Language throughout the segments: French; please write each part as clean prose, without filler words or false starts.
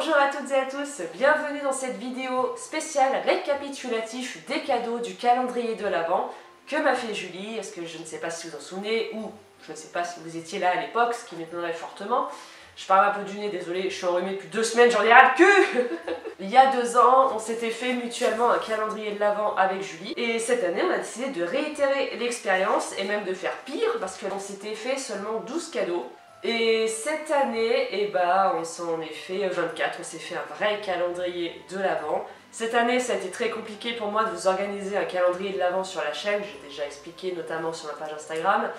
Bonjour à toutes et à tous, bienvenue dans cette vidéo spéciale récapitulatif des cadeaux du calendrier de l'Avent que m'a fait Julie. Est-ce que je ne sais pas si vous en souvenez ou je ne sais pas si vous étiez là à l'époque, ce qui m'étonnerait fortement. Je parle un peu du nez, désolé, je suis enrhumée depuis 2 semaines, j'en ai ras le cul. Il y a 2 ans, on s'était fait mutuellement un calendrier de l'Avent avec Julie. Et cette année, on a décidé de réitérer l'expérience et même de faire pire parce qu'on s'était fait seulement 12 cadeaux. Et cette année, on s'en est fait 24, on s'est fait un vrai calendrier de l'Avent. Cette année, ça a été très compliqué pour moi de vous organiser un calendrier de l'Avent sur la chaîne, j'ai déjà expliqué notamment sur ma page Instagram.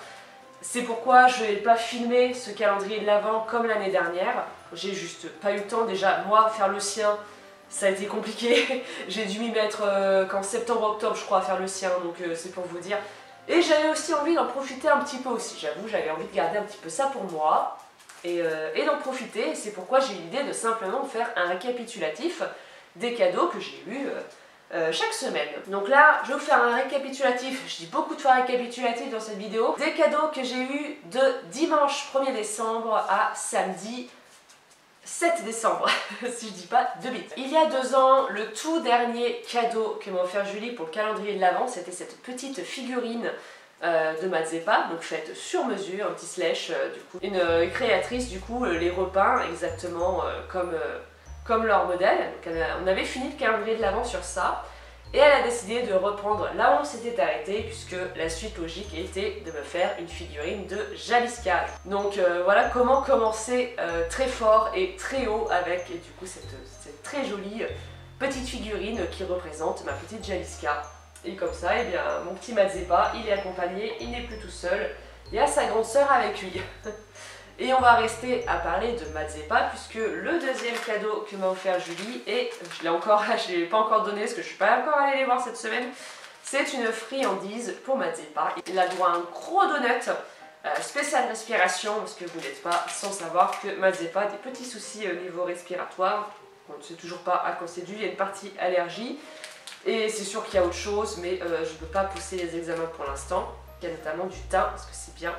C'est pourquoi je n'ai pas filmé ce calendrier de l'Avent comme l'année dernière. J'ai juste pas eu le temps, déjà moi faire le sien, ça a été compliqué. J'ai dû m'y mettre qu'en septembre-octobre je crois à faire le sien, donc c'est pour vous dire. Et j'avais aussi envie d'en profiter un petit peu aussi, j'avoue, j'avais envie de garder un petit peu ça pour moi et d'en profiter. Et c'est pourquoi j'ai eu l'idée de simplement faire un récapitulatif des cadeaux que j'ai eus chaque semaine. Donc là, je vais vous faire un récapitulatif, je dis beaucoup de fois récapitulatif dans cette vidéo, des cadeaux que j'ai eus de dimanche 1er décembre à samedi 7 décembre, si je dis pas de bêtises. Il y a 2 ans, le tout dernier cadeau que m'a offert Julie pour le calendrier de l'Avent, c'était cette petite figurine de Mazeppa, donc faite sur mesure, un petit slash du coup. Une créatrice du coup les repeint exactement comme leur modèle. Donc on avait fini le calendrier de l'Avent sur ça. Et elle a décidé de reprendre là où on s'était arrêté, puisque la suite logique était de me faire une figurine de Jaliska. Donc voilà comment commencer très fort et très haut avec du coup cette très jolie petite figurine qui représente ma petite Jaliska. Et comme ça, eh bien, mon petit Mazeppa, il est accompagné, il n'est plus tout seul, il y a sa grande sœur avec lui. Et on va rester à parler de Mazeppa puisque le deuxième cadeau que m'a offert Julie, et je l'ai pas encore donné parce que je suis pas encore allée les voir cette semaine, c'est une friandise pour Mazeppa. Il a droit à un gros donut spécial respiration parce que vous n'êtes pas sans savoir que Mazeppa a des petits soucis au niveau respiratoire. On ne sait toujours pas à quoi c'est dû, il y a une partie allergie et c'est sûr qu'il y a autre chose, mais je ne peux pas pousser les examens pour l'instant. Il y a notamment du thym parce que c'est bien.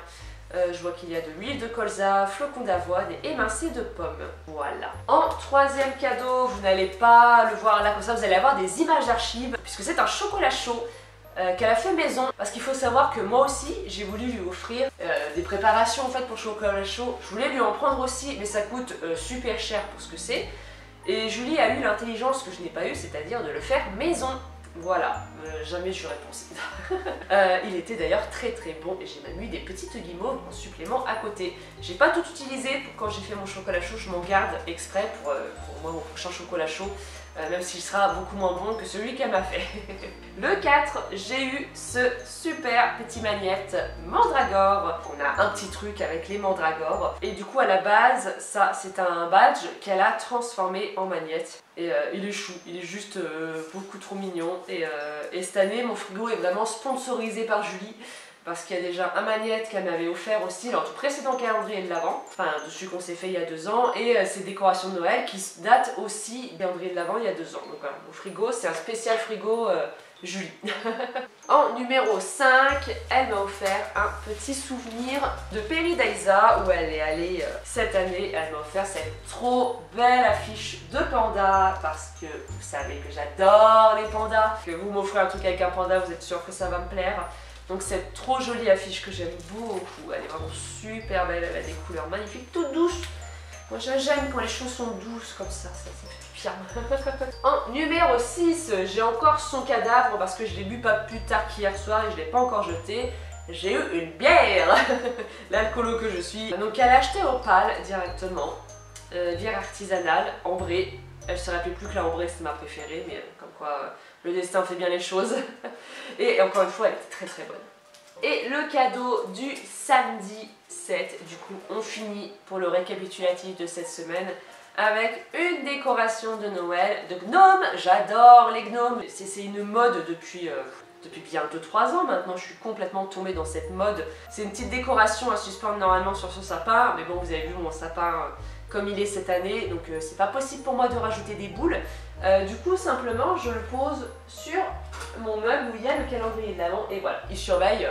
Je vois qu'il y a de l'huile de colza, flocons d'avoine et émincé de pommes. Voilà. En troisième cadeau, vous n'allez pas le voir là comme ça, vous allez avoir des images d'archives puisque c'est un chocolat chaud qu'elle a fait maison. Parce qu'il faut savoir que moi aussi, j'ai voulu lui offrir des préparations en fait pour chocolat chaud. Je voulais lui en prendre aussi, mais ça coûte super cher pour ce que c'est. Et Julie a eu l'intelligence que je n'ai pas eue, c'est-à-dire de le faire maison. Voilà, jamais je j'aurais pensé. Il était d'ailleurs très très bon et j'ai même eu des petites guimauves en supplément à côté. J'ai pas tout utilisé pour quand j'ai fait mon chocolat chaud, je m'en garde exprès pour moi mon prochain chocolat chaud, même s'il sera beaucoup moins bon que celui qu'elle m'a fait. Le 4, j'ai eu ce super petit magnète mandragore. On a un petit truc avec les mandragores et du coup à la base, ça c'est un badge qu'elle a transformé en magnète. Et il est chou, il est juste beaucoup trop mignon. Et cette année, mon frigo est vraiment sponsorisé par Julie parce qu'il y a déjà un magnète qu'elle m'avait offert aussi lors du précédent calendrier de l'Avent, enfin de celui qu'on s'est fait il y a 2 ans, et ces décorations de Noël qui datent aussi du calendrier de l'Avent il y a 2 ans. Donc voilà, mon frigo, c'est un spécial frigo Julie. En numéro 5, elle m'a offert un petit souvenir de Paradisa où elle est allée cette année. Elle m'a offert cette trop belle affiche de panda parce que vous savez que j'adore les pandas. Que vous m'offrez un truc avec un panda, vous êtes sûr que ça va me plaire. Donc cette trop jolie affiche que j'aime beaucoup, elle est vraiment super belle, elle a des couleurs magnifiques, toutes douces. Moi j'aime quand les choses sont douces comme ça me fait bien. En numéro 6, j'ai encore son cadavre parce que je l'ai bu pas plus tard qu'hier soir et je ne l'ai pas encore jeté. J'ai eu une bière, l'alcoolo que je suis. Donc elle a acheté au PAL directement, bière artisanale, ambrée. Elle se rappelait plus que la ambrée c'était ma préférée, mais comme quoi le destin fait bien les choses. Et encore une fois elle était très très bonne. Et le cadeau du samedi 7, du coup on finit pour le récapitulatif de cette semaine avec une décoration de Noël de gnomes. J'adore les gnomes, c'est une mode depuis bien 2-3 ans maintenant, je suis complètement tombée dans cette mode. C'est une petite décoration à suspendre normalement sur son sapin, mais bon vous avez vu mon sapin comme il est cette année, donc c'est pas possible pour moi de rajouter des boules. Du coup simplement je le pose sur mon meuble où il y a le calendrier de l'Avent et voilà, il surveille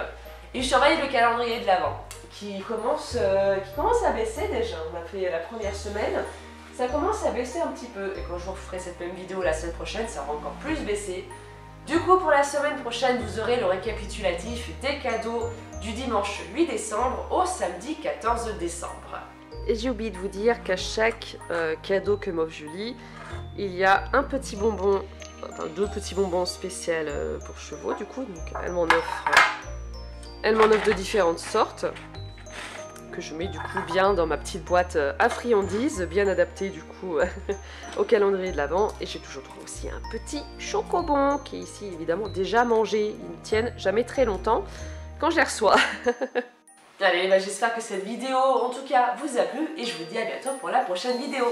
le calendrier de l'Avent qui commence à baisser déjà. On a fait la première semaine ça commence à baisser un petit peu. Et quand je vous referai cette même vidéo la semaine prochaine, ça va encore plus baisser. Du coup, pour la semaine prochaine, vous aurez le récapitulatif des cadeaux du dimanche 8 décembre au samedi 14 décembre. Et j'ai oublié de vous dire qu'à chaque cadeau que m'offre Julie, il y a un petit bonbon, enfin 2 petits bonbons spéciaux pour chevaux du coup. Donc elle m'en offre de différentes sortes que je mets du coup bien dans ma petite boîte à friandises, bien adaptée du coup au calendrier de l'Avent. Et j'ai toujours trouvé aussi un petit chocobon qui est ici évidemment déjà mangé. Ils ne tiennent jamais très longtemps quand je les reçois. Allez, bah, j'espère que cette vidéo en tout cas vous a plu et je vous dis à bientôt pour la prochaine vidéo.